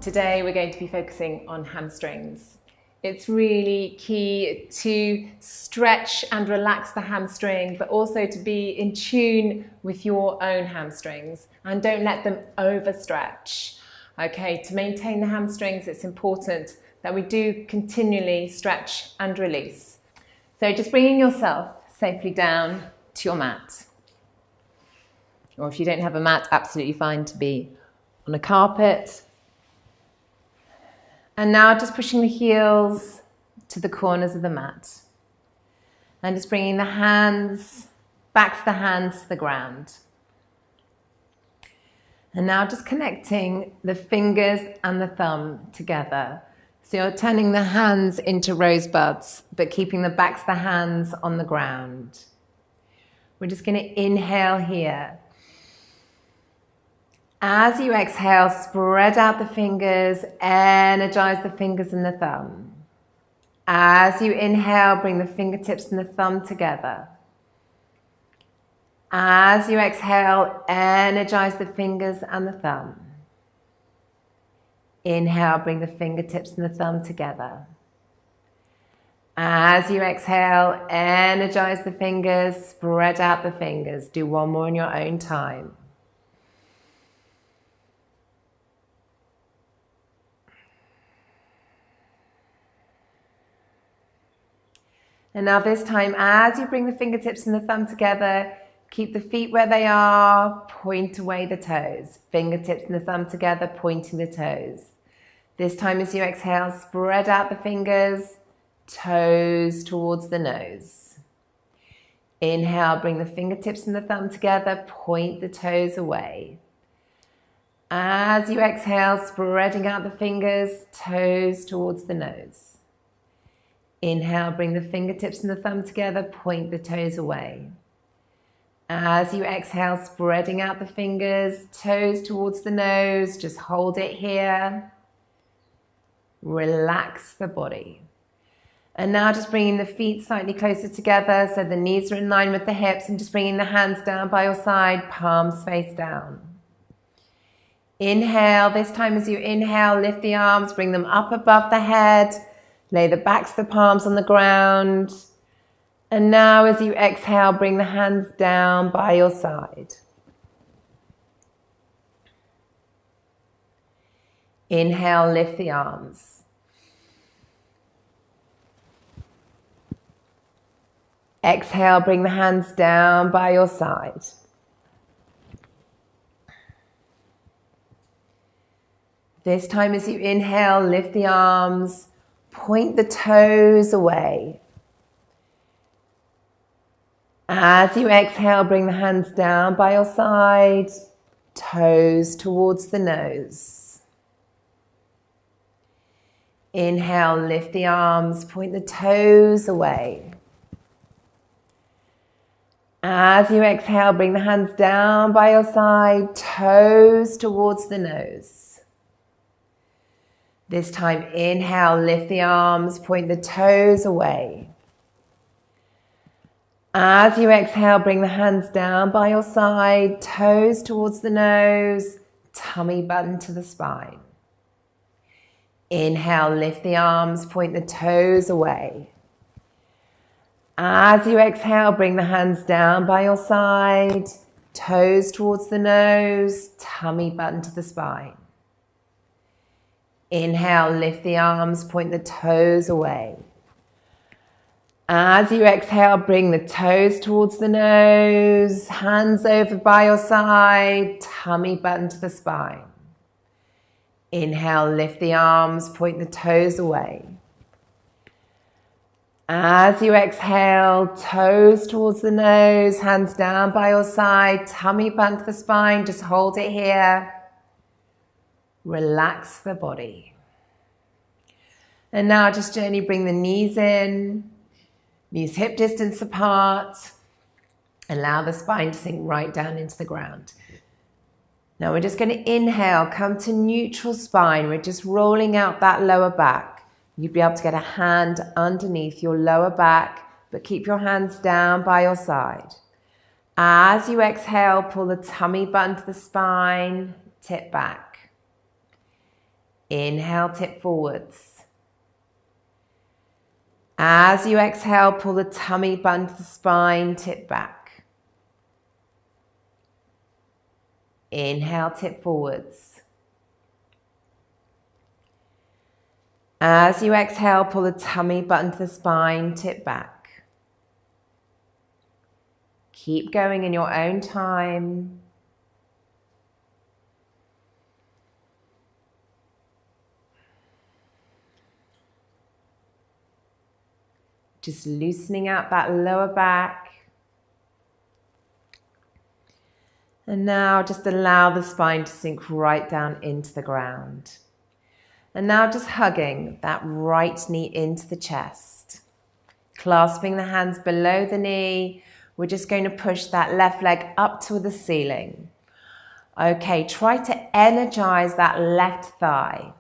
Today we're going to be focusing on hamstrings. It's really key to stretch and relax the hamstring, but also to be in tune with your own hamstrings and don't let them overstretch. Okay, to maintain the hamstrings, it's important that we do continually stretch and release. So just bringing yourself safely down to your mat. Or if you don't have a mat, absolutely fine to be on a carpet. And now just pushing the heels to the corners of the mat. And just bringing the hands, back to the ground. And now just connecting the fingers and the thumb together. So you're turning the hands into rosebuds, but keeping the backs of the hands on the ground. We're just going to inhale here. As you exhale, spread out the fingers, energize the fingers and the thumb. As you inhale, bring the fingertips and the thumb together. As you exhale, energize the fingers and the thumb. Inhale, bring the fingertips and the thumb together. As you exhale, energize the fingers, spread out the fingers. Do one more in your own time. And now this time, as you bring the fingertips and the thumb together, keep the feet where they are, point away the toes. Fingertips and the thumb together, pointing the toes. This time as you exhale, spread out the fingers, toes towards the nose. Inhale, bring the fingertips and the thumb together, point the toes away. As you exhale, spreading out the fingers, toes towards the nose. Inhale, bring the fingertips and the thumb together, point the toes away. As you exhale, spreading out the fingers, toes towards the nose, just hold it here. Relax the body. And now just bringing the feet slightly closer together so the knees are in line with the hips and just bringing the hands down by your side, palms face down. Inhale, this time as you inhale, lift the arms, bring them up above the head. Lay the backs of the palms on the ground. And now as you exhale, bring the hands down by your side. Inhale, lift the arms. Exhale, bring the hands down by your side. This time as you inhale, lift the arms. Point the toes away. As you exhale, bring the hands down by your side, toes towards the nose. Inhale, lift the arms, point the toes away. As you exhale, bring the hands down by your side, toes towards the nose. This time, inhale, lift the arms, point the toes away. As you exhale, bring the hands down by your side, toes towards the nose, tummy button to the spine. Inhale, lift the arms, point the toes away. As you exhale, bring the hands down by your side, toes towards the nose, tummy button to the spine. Inhale, lift the arms, point the toes away. As you exhale, bring the toes towards the nose, hands over by your side, tummy button to the spine. Inhale, lift the arms, point the toes away. As you exhale, toes towards the nose, hands down by your side, tummy button to the spine, just hold it here. Relax the body. And now just gently bring the knees in, knees hip distance apart. Allow the spine to sink right down into the ground. Now we're just going to inhale, come to neutral spine. We're just rolling out that lower back. You'd be able to get a hand underneath your lower back, but keep your hands down by your side. As you exhale, pull the tummy button to the spine, tip back. Inhale, tip forwards. As you exhale, pull the tummy button to the spine, tip back. Inhale, tip forwards. As you exhale, pull the tummy button to the spine, tip back. Keep going in your own time. Just loosening out that lower back. And now just allow the spine to sink right down into the ground. And now just hugging that right knee into the chest. Clasping the hands below the knee. We're just going to push that left leg up to the ceiling. Okay, try to energize that left thigh.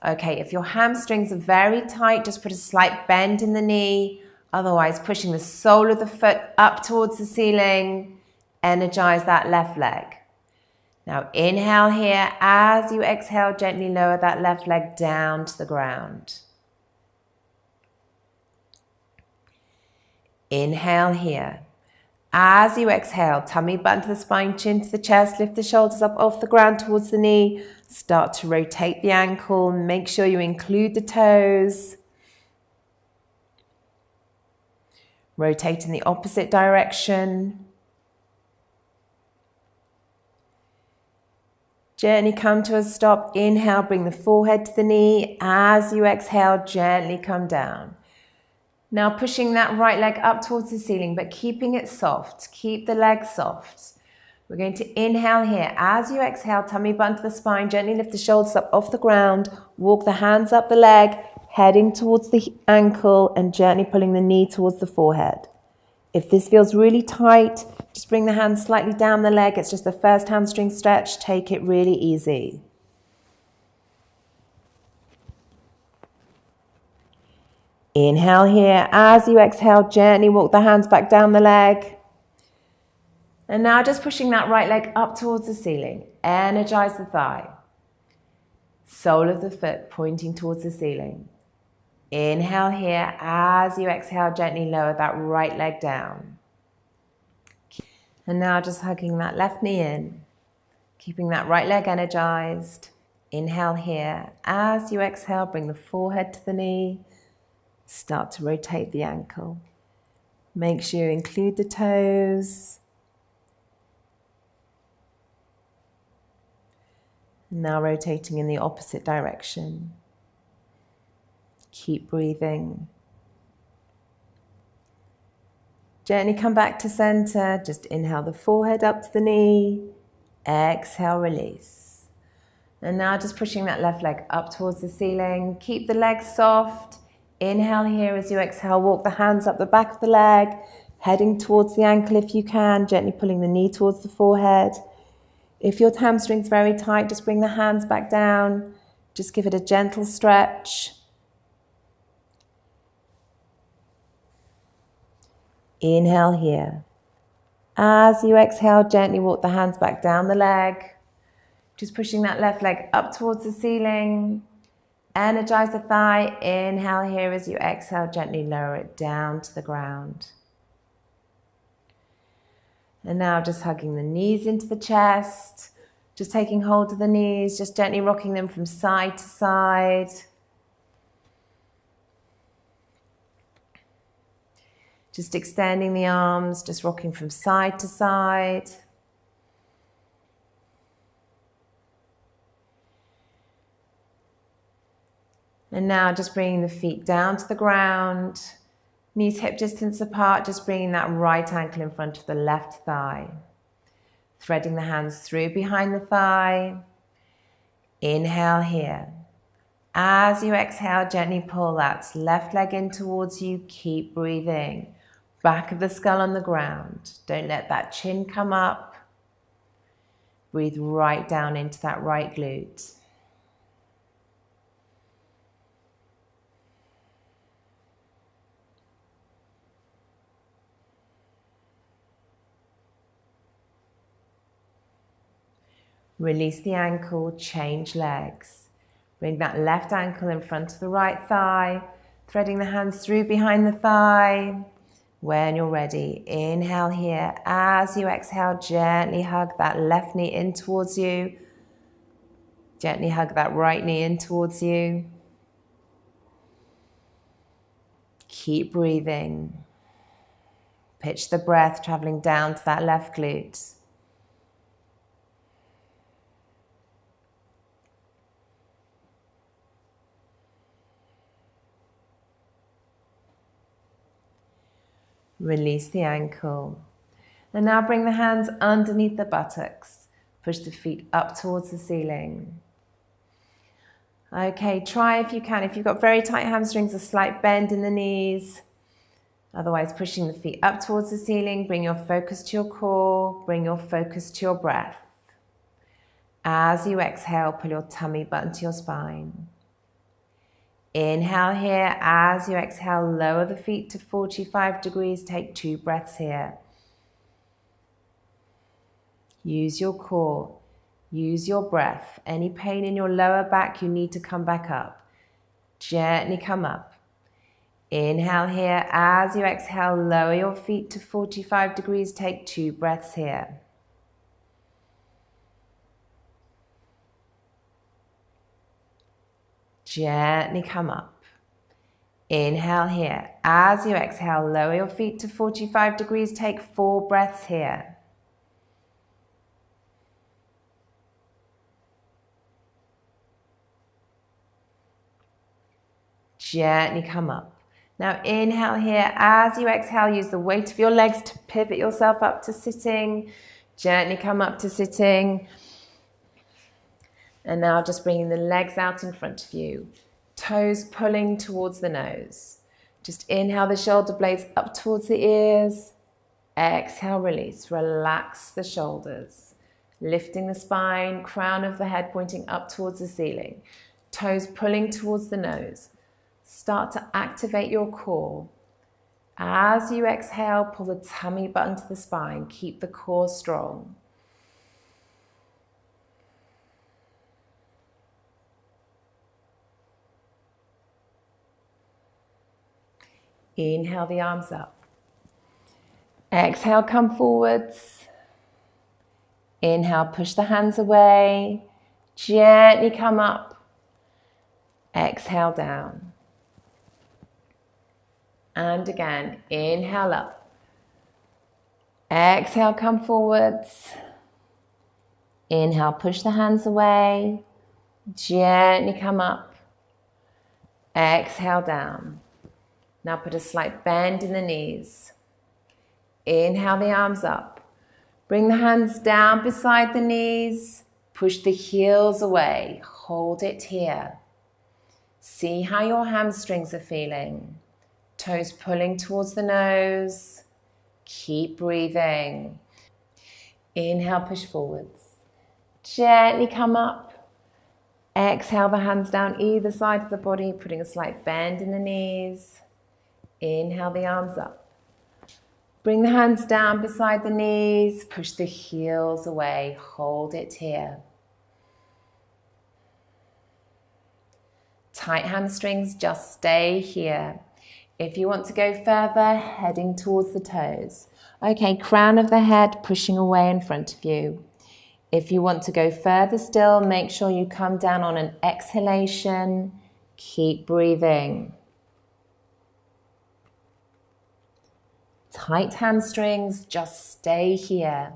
Okay, if your hamstrings are very tight, just put a slight bend in the knee. Otherwise, pushing the sole of the foot up towards the ceiling. Energize that left leg. Now inhale here. As you exhale, gently lower that left leg down to the ground. Inhale here. As you exhale, tummy button to the spine, chin to the chest, lift the shoulders up off the ground towards the knee. Start to rotate the ankle. Make sure you include the toes. Rotate in the opposite direction. Gently come to a stop. Inhale, bring the forehead to the knee. As you exhale, gently come down. Now pushing that right leg up towards the ceiling, but keeping it soft. Keep the leg soft. We're going to inhale here. As you exhale, tummy button to the spine. Gently lift the shoulders up off the ground. Walk the hands up the leg, heading towards the ankle and gently pulling the knee towards the forehead. If this feels really tight, just bring the hands slightly down the leg. It's just the first hamstring stretch. Take it really easy. Inhale here. As you exhale, gently walk the hands back down the leg. And now just pushing that right leg up towards the ceiling. Energize the thigh. Sole of the foot pointing towards the ceiling. Inhale here. As you exhale, gently lower that right leg down. And now just hugging that left knee in. Keeping that right leg energized. Inhale here. As you exhale, bring the forehead to the knee. Start to rotate the ankle. Make sure you include the toes. Now rotating in the opposite direction. Keep breathing. Gently come back to center. Just inhale the forehead up to the knee. Exhale, release. And now just pushing that left leg up towards the ceiling. Keep the legs soft. Inhale here. As you exhale, walk the hands up the back of the leg, heading towards the ankle if you can, gently pulling the knee towards the forehead. If your hamstring's very tight, just bring the hands back down. Just give it a gentle stretch. Inhale here. As you exhale, gently walk the hands back down the leg. Just pushing that left leg up towards the ceiling. Energize the thigh. Inhale here. As you exhale, gently lower it down to the ground. And now just hugging the knees into the chest. Just taking hold of the knees, just gently rocking them from side to side. Just extending the arms, just rocking from side to side. And now just bringing the feet down to the ground. Knees hip distance apart, just bringing that right ankle in front of the left thigh. Threading the hands through behind the thigh. Inhale here. As you exhale, gently pull that left leg in towards you. Keep breathing. Back of the skull on the ground. Don't let that chin come up. Breathe right down into that right glute. Release the ankle, change legs. Bring that left ankle in front of the right thigh, threading the hands through behind the thigh. When you're ready, inhale here. As you exhale, gently hug that left knee in towards you. Gently hug that right knee in towards you. Keep breathing. Pitch the breath, traveling down to that left glute. Release the ankle. And now bring the hands underneath the buttocks. Push the feet up towards the ceiling. Okay, try if you can. If you've got very tight hamstrings, a slight bend in the knees. Otherwise, pushing the feet up towards the ceiling. Bring your focus to your core. Bring your focus to your breath. As you exhale, pull your tummy button to your spine. Inhale here. As you exhale, lower the feet to 45 degrees. Take 2 breaths here. Use your core. Use your breath. Any pain in your lower back, you need to come back up. Gently come up. Inhale here. As you exhale, lower your feet to 45 degrees. Take 2 breaths here. Gently come up. Inhale here. As you exhale, lower your feet to 45 degrees. Take 4 breaths here. Gently come up. Now inhale here. As you exhale, use the weight of your legs to pivot yourself up to sitting. Gently come up to sitting. And now just bringing the legs out in front of you. Toes pulling towards the nose. Just inhale the shoulder blades up towards the ears. Exhale, release. Relax the shoulders. Lifting the spine, crown of the head pointing up towards the ceiling. Toes pulling towards the nose. Start to activate your core. As you exhale, pull the tummy button to the spine. Keep the core strong. Inhale the arms up. Exhale, come forwards. Inhale, push the hands away. Gently come up. Exhale down. And again, inhale up. Exhale, come forwards. Inhale, push the hands away. Gently come up. Exhale down. Now put a slight bend in the knees. Inhale the arms up. Bring the hands down beside the knees. Push the heels away. Hold it here. See how your hamstrings are feeling. Toes pulling towards the nose. Keep breathing. Inhale, push forwards. Gently come up. Exhale the hands down either side of the body, putting a slight bend in the knees. Inhale the arms up. Bring the hands down beside the knees. Push the heels away. Hold it here. Tight hamstrings, just stay here. If you want to go further, heading towards the toes. Okay, crown of the head pushing away in front of you. If you want to go further still, make sure you come down on an exhalation. Keep breathing. Tight hamstrings, just stay here.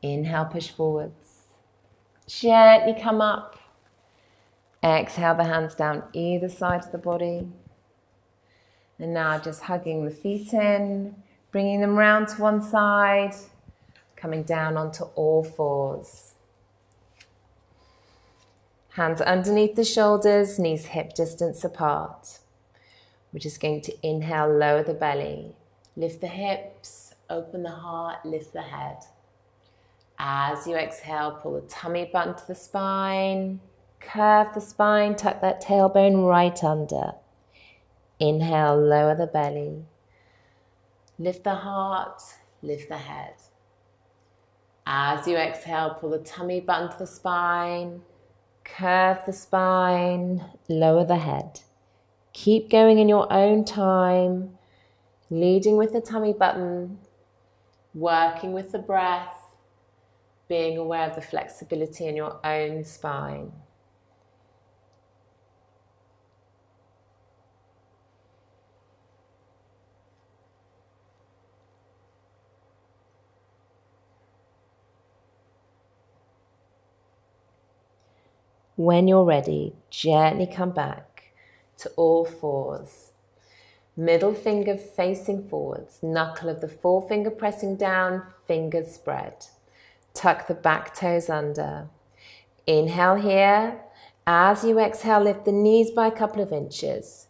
Inhale, push forwards. Gently come up. Exhale the hands down either side of the body. And now just hugging the feet in, bringing them round to one side, coming down onto all fours. Hands underneath the shoulders, knees hip distance apart. We're just going to inhale, lower the belly. Lift the hips, open the heart, lift the head. As you exhale, pull the tummy button to the spine. Curve the spine, tuck that tailbone right under. Inhale, lower the belly. Lift the heart, lift the head. As you exhale, pull the tummy button to the spine, curve the spine, lower the head. Keep going in your own time, leading with the tummy button, working with the breath, being aware of the flexibility in your own spine. When you're ready, gently come back to all fours. Middle finger facing forwards, knuckle of the forefinger pressing down, fingers spread. Tuck the back toes under. Inhale here. As you exhale, lift the knees by a couple of inches.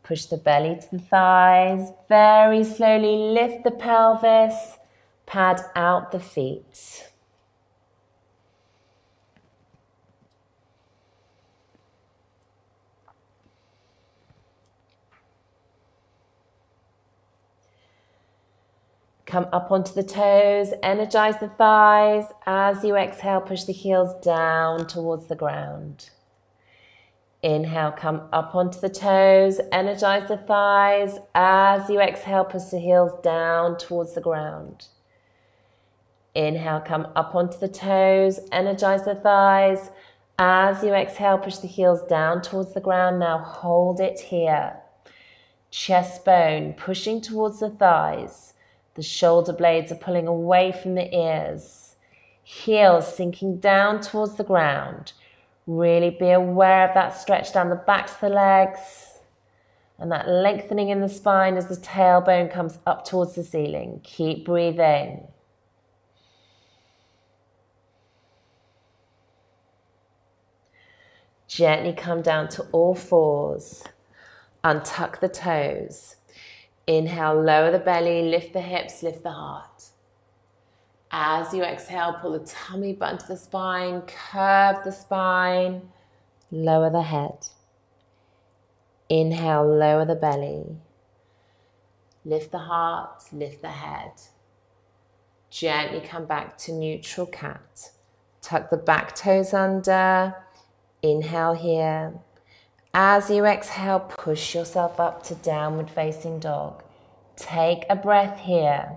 Push the belly to the thighs. Very slowly lift the pelvis. Pad out the feet. Come up onto the toes, energize the thighs. As you exhale, push the heels down towards the ground. Inhale, come up onto the toes, energize the thighs. As you exhale, push the heels down towards the ground. Inhale, come up onto the toes, energize the thighs. As you exhale, push the heels down towards the ground. Now hold it here. Chest bone pushing towards the thighs. The shoulder blades are pulling away from the ears. Heels sinking down towards the ground. Really be aware of that stretch down the backs of the legs and that lengthening in the spine as the tailbone comes up towards the ceiling. Keep breathing. Gently come down to all fours. Untuck the toes. Inhale, lower the belly, lift the hips, lift the heart. As you exhale, pull the tummy button to the spine, curve the spine, lower the head. Inhale, lower the belly. Lift the heart, lift the head. Gently come back to neutral cat. Tuck the back toes under. Inhale here. As you exhale, push yourself up to downward facing dog. Take a breath here.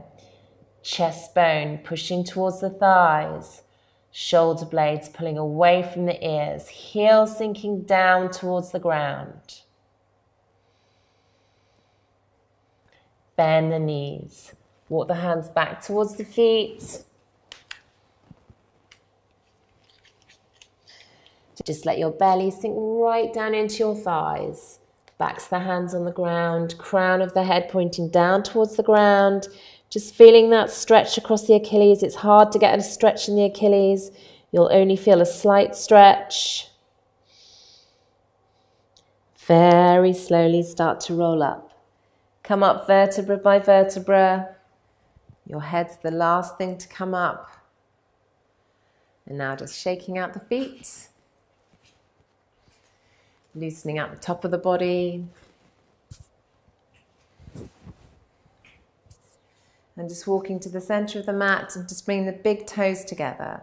Chest bone pushing towards the thighs. Shoulder blades pulling away from the ears. Heels sinking down towards the ground. Bend the knees. Walk the hands back towards the feet. Just let your belly sink right down into your thighs. Backs of the hands on the ground, crown of the head pointing down towards the ground. Just feeling that stretch across the Achilles. It's hard to get a stretch in the Achilles. You'll only feel a slight stretch. Very slowly start to roll up. Come up vertebra by vertebra. Your head's the last thing to come up. And now just shaking out the feet. Loosening out the top of the body. And just walking to the center of the mat and just bringing the big toes together.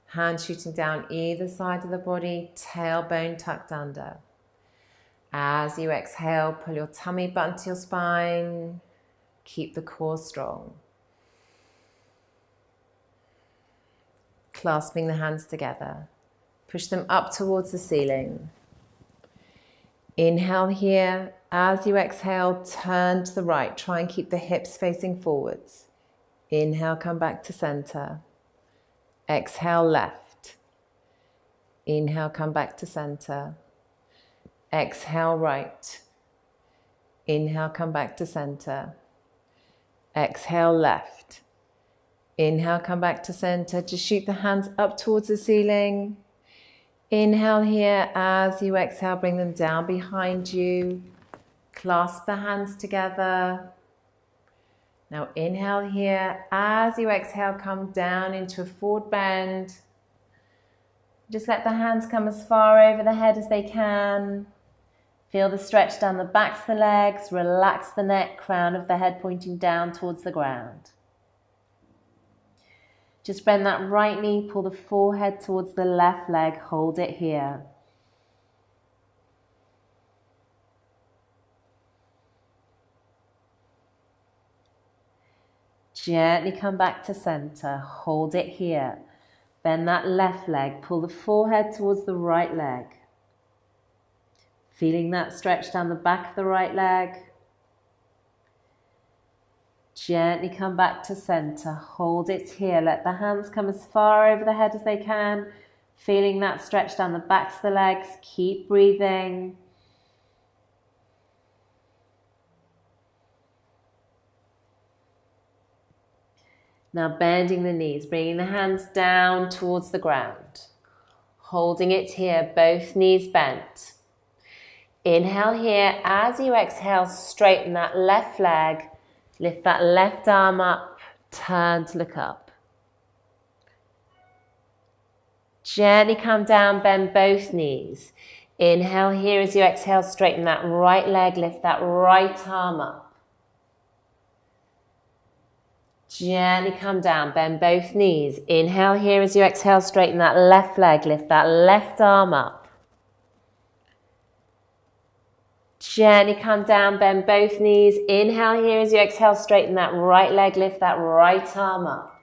Hands shooting down either side of the body, tailbone tucked under. As you exhale, pull your tummy button to your spine. Keep the core strong. Clasping the hands together. Push them up towards the ceiling. Inhale here. As you exhale, turn to the right. Try and keep the hips facing forwards. Inhale, come back to center. Exhale, left. Inhale, come back to center. Exhale, right. Inhale, come back to center. Exhale, left. Inhale, come back to center. Just shoot the hands up towards the ceiling. Inhale here. As you exhale, bring them down behind you. Clasp the hands together. Now inhale here. As you exhale, come down into a forward bend. Just let the hands come as far over the head as they can. Feel the stretch down the backs of the legs, relax the neck, crown of the head pointing down towards the ground. Just bend that right knee, pull the forehead towards the left leg, hold it here. Gently come back to center, hold it here. Bend that left leg, pull the forehead towards the right leg. Feeling that stretch down the back of the right leg. Gently come back to center, hold it here. Let the hands come as far over the head as they can. Feeling that stretch down the backs of the legs, keep breathing. Now bending the knees, bringing the hands down towards the ground. Holding it here, both knees bent. Inhale here, as you exhale, straighten that left leg, lift that left arm up, turn to look up. Gently come down, bend both knees. Inhale here, as you exhale, straighten that right leg, lift that right arm up. Gently come down, bend both knees. Inhale here, as you exhale, straighten that left leg, lift that left arm up. Gently come down, bend both knees. Inhale here, as you exhale, straighten that right leg, lift that right arm up.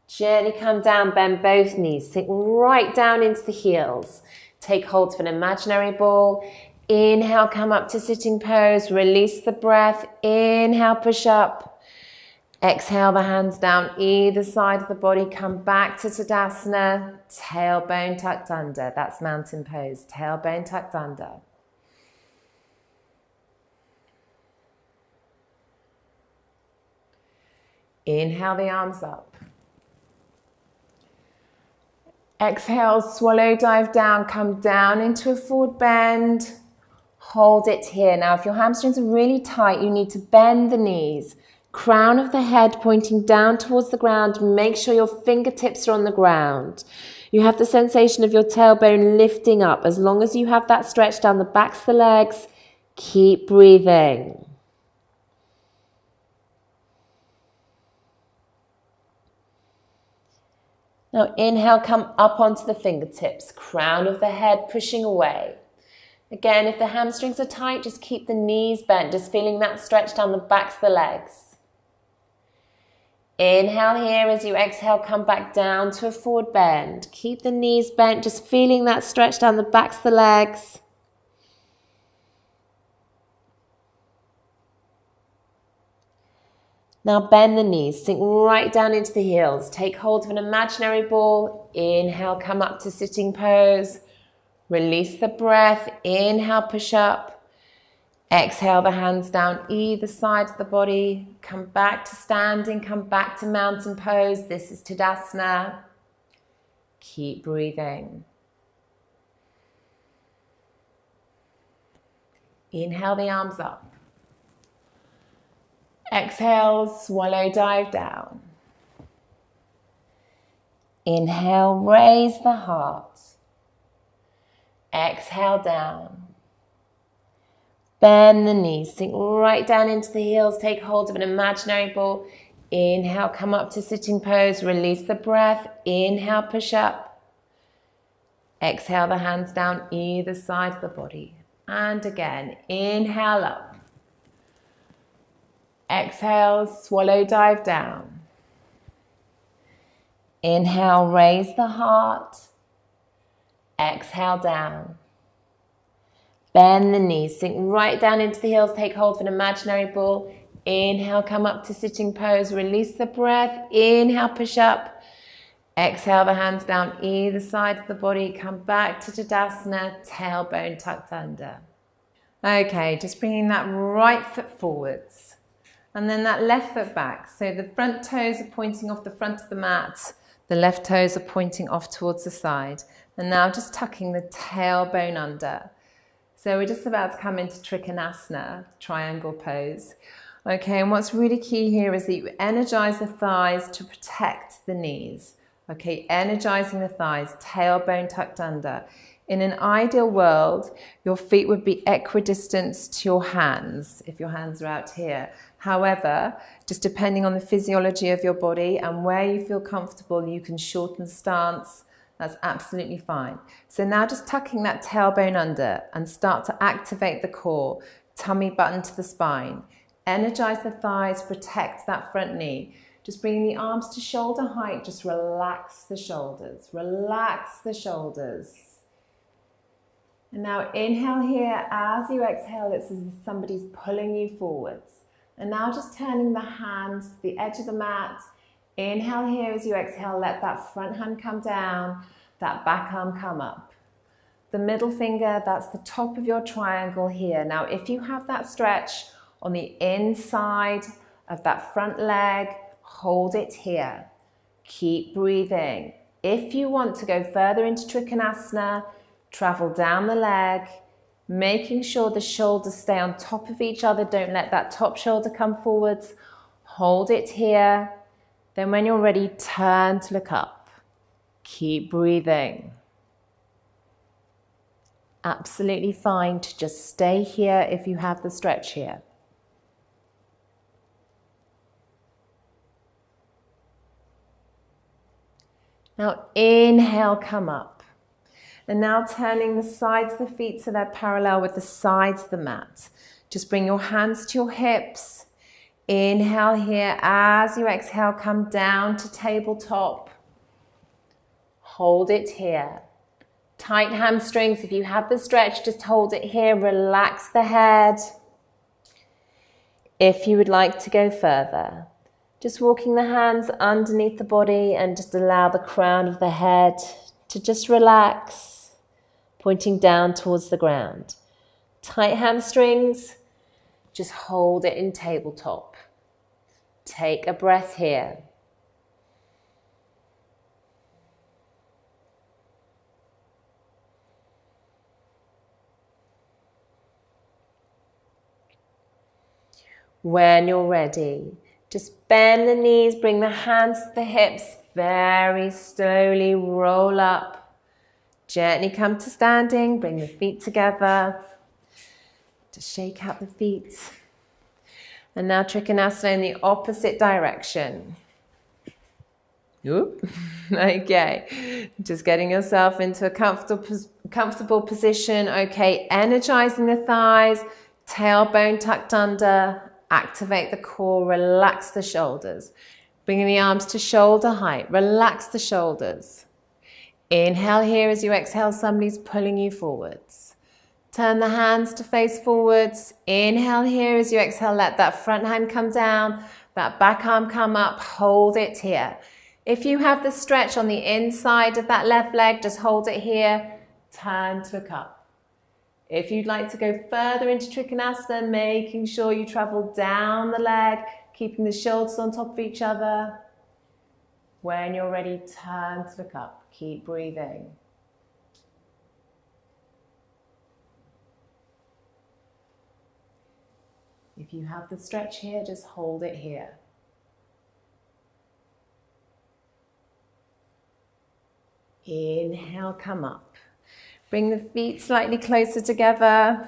Gently come down, bend both knees. Sink right down into the heels. Take hold of an imaginary ball. Inhale, come up to sitting pose. Release the breath. Inhale, push up. Exhale the hands down either side of the body. Come back to Tadasana. Tailbone tucked under. That's mountain pose. Tailbone tucked under. Inhale the arms up. Exhale, swallow, dive down. Come down into a forward bend. Hold it here. Now, if your hamstrings are really tight, you need to bend the knees. Crown of the head pointing down towards the ground. Make sure your fingertips are on the ground. You have the sensation of your tailbone lifting up. As long as you have that stretch down the backs of the legs, keep breathing. Now inhale, come up onto the fingertips. Crown of the head pushing away. Again, if the hamstrings are tight, just keep the knees bent. Just feeling that stretch down the backs of the legs. Inhale here, as you exhale, come back down to a forward bend. Keep the knees bent, just feeling that stretch down the backs of the legs. Now bend the knees, sink right down into the heels. Take hold of an imaginary ball. Inhale, come up to sitting pose. Release the breath. Inhale, push up. Exhale the hands down either side of the body. Come back to standing, come back to mountain pose. This is Tadasana. Keep breathing. Inhale the arms up. Exhale, swallow, dive down. Inhale, raise the heart. Exhale down. Bend the knees, sink right down into the heels. Take hold of an imaginary ball. Inhale, come up to sitting pose. Release the breath. Inhale, push up. Exhale the hands down either side of the body. And again, inhale up. Exhale, swallow, dive down. Inhale, raise the heart. Exhale down. Bend the knees, sink right down into the heels, take hold of an imaginary ball. Inhale, come up to sitting pose, release the breath. Inhale, push up. Exhale the hands down either side of the body. Come back to Tadasana, tailbone tucked under. Okay, just bringing that right foot forwards. And then that left foot back. So the front toes are pointing off the front of the mat. The left toes are pointing off towards the side. And now just tucking the tailbone under. So we're just about to come into Trikonasana, triangle pose. Okay, and what's really key here is that you energize the thighs to protect the knees. Okay, energizing the thighs, tailbone tucked under. In an ideal world, your feet would be equidistant to your hands, if your hands are out here. However, just depending on the physiology of your body and where you feel comfortable, you can shorten the stance. That's absolutely fine. So now just tucking that tailbone under and start to activate the core, tummy button to the spine. Energize the thighs, protect that front knee. Just bringing the arms to shoulder height, just relax the shoulders, relax the shoulders. And now inhale here. As you exhale, it's as if somebody's pulling you forwards. And now just turning the hands to the edge of the mat. Inhale here. As you exhale, let that front hand come down, that back arm come up. The middle finger, that's the top of your triangle here. Now, if you have that stretch on the inside of that front leg, hold it here. Keep breathing. If you want to go further into Trikonasana, travel down the leg, making sure the shoulders stay on top of each other. Don't let that top shoulder come forwards. Hold it here. Then when you're ready, turn to look up. Keep breathing. Absolutely fine to just stay here if you have the stretch here. Now inhale, come up. And now turning the sides of the feet so they're parallel with the sides of the mat. Just bring your hands to your hips. Inhale here. As you exhale, come down to tabletop. Hold it here. Tight hamstrings. If you have the stretch, just hold it here. Relax the head. If you would like to go further, just walking the hands underneath the body and just allow the crown of the head to just relax, pointing down towards the ground. Tight hamstrings, just hold it in tabletop. Take a breath here. When you're ready, just bend the knees, bring the hands to the hips, very slowly roll up. Gently come to standing, bring the feet together. Just shake out the feet. And now Trikonasana in the opposite direction. Oop. Okay, just getting yourself into a comfortable position. Okay, energizing the thighs, tailbone tucked under. Activate the core, relax the shoulders. Bringing the arms to shoulder height, relax the shoulders. Inhale here. As you exhale, somebody's pulling you forwards. Turn the hands to face forwards. Inhale here. As you exhale, let that front hand come down, that back arm come up, hold it here. If you have the stretch on the inside of that left leg, just hold it here, turn to look up. If you'd like to go further into Trikonasana, making sure you travel down the leg, keeping the shoulders on top of each other. When you're ready, turn to look up. Keep breathing. If you have the stretch here, just hold it here. Inhale, come up. Bring the feet slightly closer together.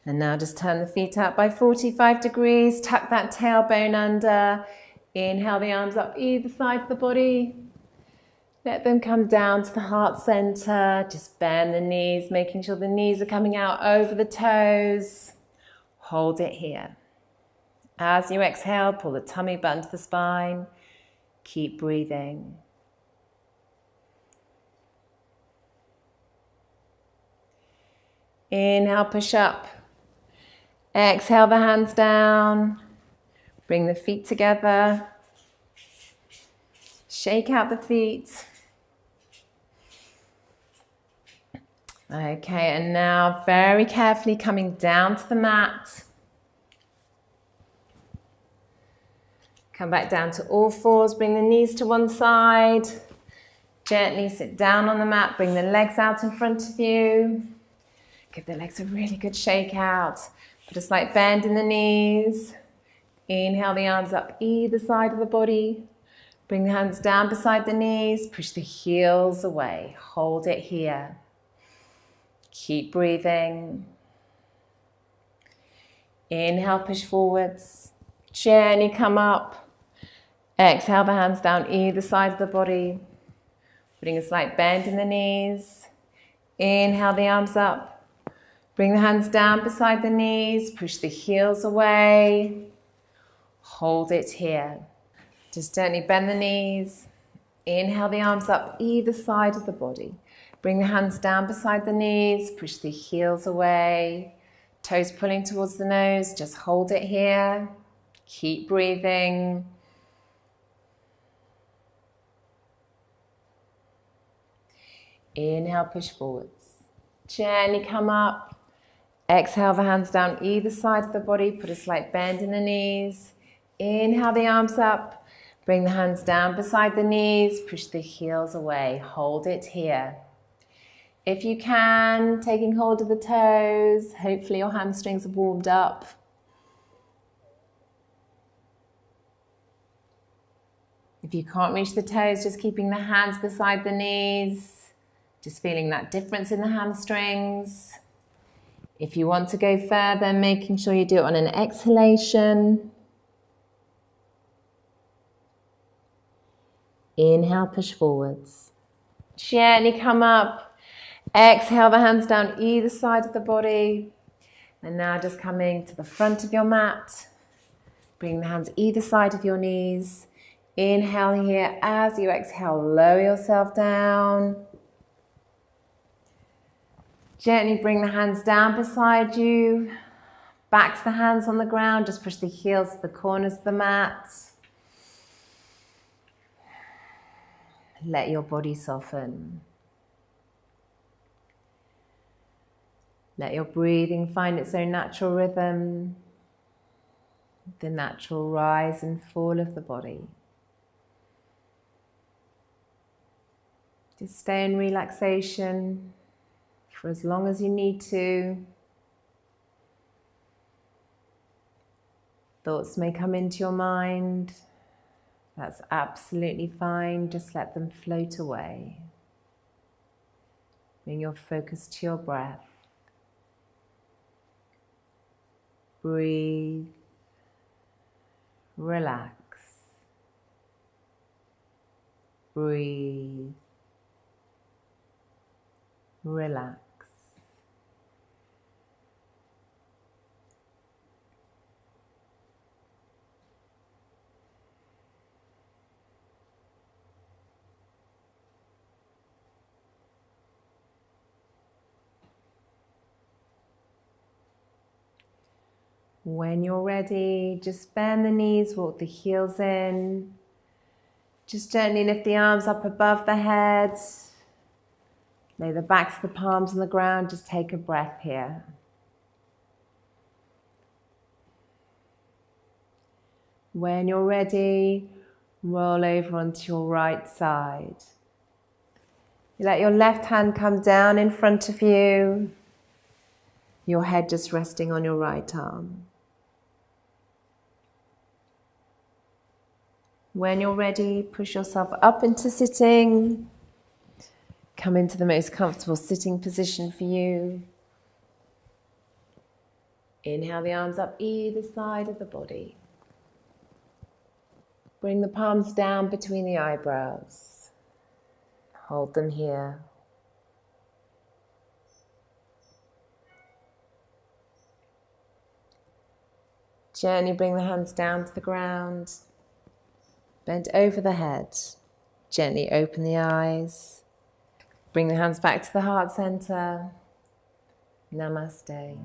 And now just turn the feet out by 45 degrees. Tuck that tailbone under. Inhale the arms up either side of the body. Let them come down to the heart center. Just bend the knees, making sure the knees are coming out over the toes. Hold it here. As you exhale, pull the tummy button to the spine. Keep breathing. Inhale, push up. Exhale the hands down. Bring the feet together. Shake out the feet. Okay, and now very carefully coming down to the mat. Come back down to all fours. Bring the knees to one side. Gently sit down on the mat. Bring the legs out in front of you. Give the legs a really good shake out. Put a slight bend in the knees. Inhale the arms up either side of the body. Bring the hands down beside the knees. Push the heels away. Hold it here. Keep breathing. Inhale, push forwards. Gently come up. Exhale the hands down either side of the body. Putting a slight bend in the knees. Inhale the arms up. Bring the hands down beside the knees. Push the heels away. Hold it here. Just gently bend the knees. Inhale the arms up either side of the body. Bring the hands down beside the knees. Push the heels away. Toes pulling towards the nose. Just hold it here. Keep breathing. Inhale, push forwards. Gently come up. Exhale the hands down either side of the body. Put a slight bend in the knees. Inhale the arms up. Bring the hands down beside the knees. Push the heels away. Hold it here. If you can, taking hold of the toes. Hopefully your hamstrings are warmed up. If you can't reach the toes, just keeping the hands beside the knees. Just feeling that difference in the hamstrings. If you want to go further, making sure you do it on an exhalation. Inhale, push forwards. Gently come up. Exhale the hands down either side of the body. And now just coming to the front of your mat. Bring the hands either side of your knees. Inhale here. As you exhale, lower yourself down. Gently bring the hands down beside you. Backs the hands on the ground. Just push the heels to the corners of the mat. Let your body soften. Let your breathing find its own natural rhythm. The natural rise and fall of the body. Just stay in relaxation for as long as you need to. Thoughts may come into your mind. That's absolutely fine. Just let them float away. Bring your focus to your breath. Breathe. Relax. Breathe. Relax. When you're ready, just bend the knees, walk the heels in. Just gently lift the arms up above the head. Lay the backs of the palms on the ground. Just take a breath here. When you're ready, roll over onto your right side. You let your left hand come down in front of you. Your head just resting on your right arm. When you're ready, push yourself up into sitting. Come into the most comfortable sitting position for you. Inhale the arms up either side of the body. Bring the palms down between the eyebrows. Hold them here. Gently bring the hands down to the ground. Bend over the head. Gently open the eyes. Bring the hands back to the heart center. Namaste.